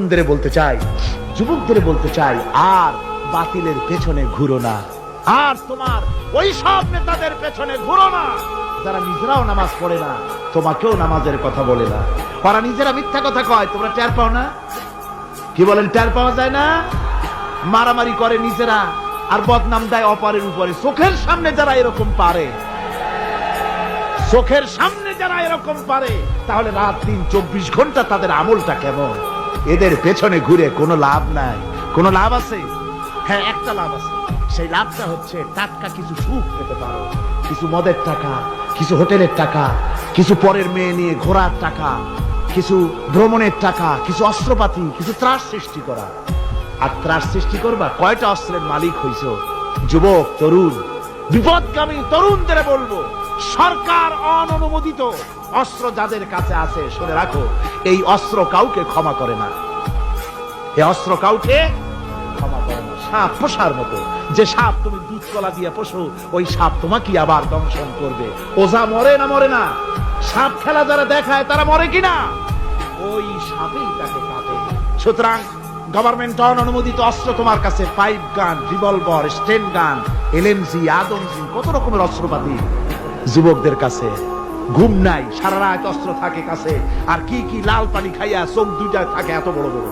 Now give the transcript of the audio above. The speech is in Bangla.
তরুণদের বলতে চাই, যুবকদের বলতে চাই, আর বাতিলের পেছনে ঘুরো না, আর তোমার ওই সব নেতাদের পেছনে ঘুরো না যারা নিজেরাও নামাজ পড়ে না, তোমাকেও নামাজের কথা বলে না। ওরা নিজেরা মিথ্যা কথা কয়, তোমরা টের পাও না? কি বলেন, টের পাওয়া যায় না? মারামারি করে নিজেরা আর বদনাম দেয় অপরের উপরে। চোখের সামনে যারা এরকম পারে, চোখের সামনে যারা এরকম পারে, তাহলে রাত দিন 24 ঘন্টা তাদের আমলটা কেমন? এদের পেছনে ঘুরে কোনো লাভ নাই। কোনো লাভ আছে? হ্যাঁ, একটা লাভ আছে। সেই লাভটা হচ্ছে টাটকা কিছু সুখ পেতে পারো, কিছু মদের টাকা, কিছু হোটেলের টাকা, কিছু পরের মেয়ে নিয়ে ঘোরার টাকা, কিছু ভ্রমণের টাকা, কিছু অস্ত্রপাতি, কিছু ত্রাস সৃষ্টি করা। আর ত্রাস সৃষ্টি করবা, কয়টা অস্ত্রের মালিক হইছো? যুবক, তরুণ, বিপদগামী তরুণদের বলবো, সরকার অননুমোদিত অস্ত্র যাদের কাছে আছে, শুনে রাখো, এই অস্ত্র কাউকে ক্ষমা করে না। এই অস্ত্র কাউকে ক্ষমা করে না। সাপ পোষার মতো, যে সাপ তুমি দুধ কলা দিয়ে পোষো, ওই সাপ তোমাকে আবার দংশন করবে। ওঝা মরে না মরে না, সাপ খেলা যারা দেখায় তারা মরে কিনা, ওই সাপেই তাকে কাটে। সুতরাং গভর্নমেন্ট অনুমোদিত অস্ত্র তোমার কাছে, পাইপ গান, রিভলভার, স্টেন গান, এলএমজি, আদমজি, কত রকমের অস্ত্রপাতি যুবকদের কাছে। ঘুম নাই, সারা রাত অস্ত্র থাকে কাছে, আর কি কি লাল পানি খাইয়া চোখ দুইটা থাকে এত বড় বড়।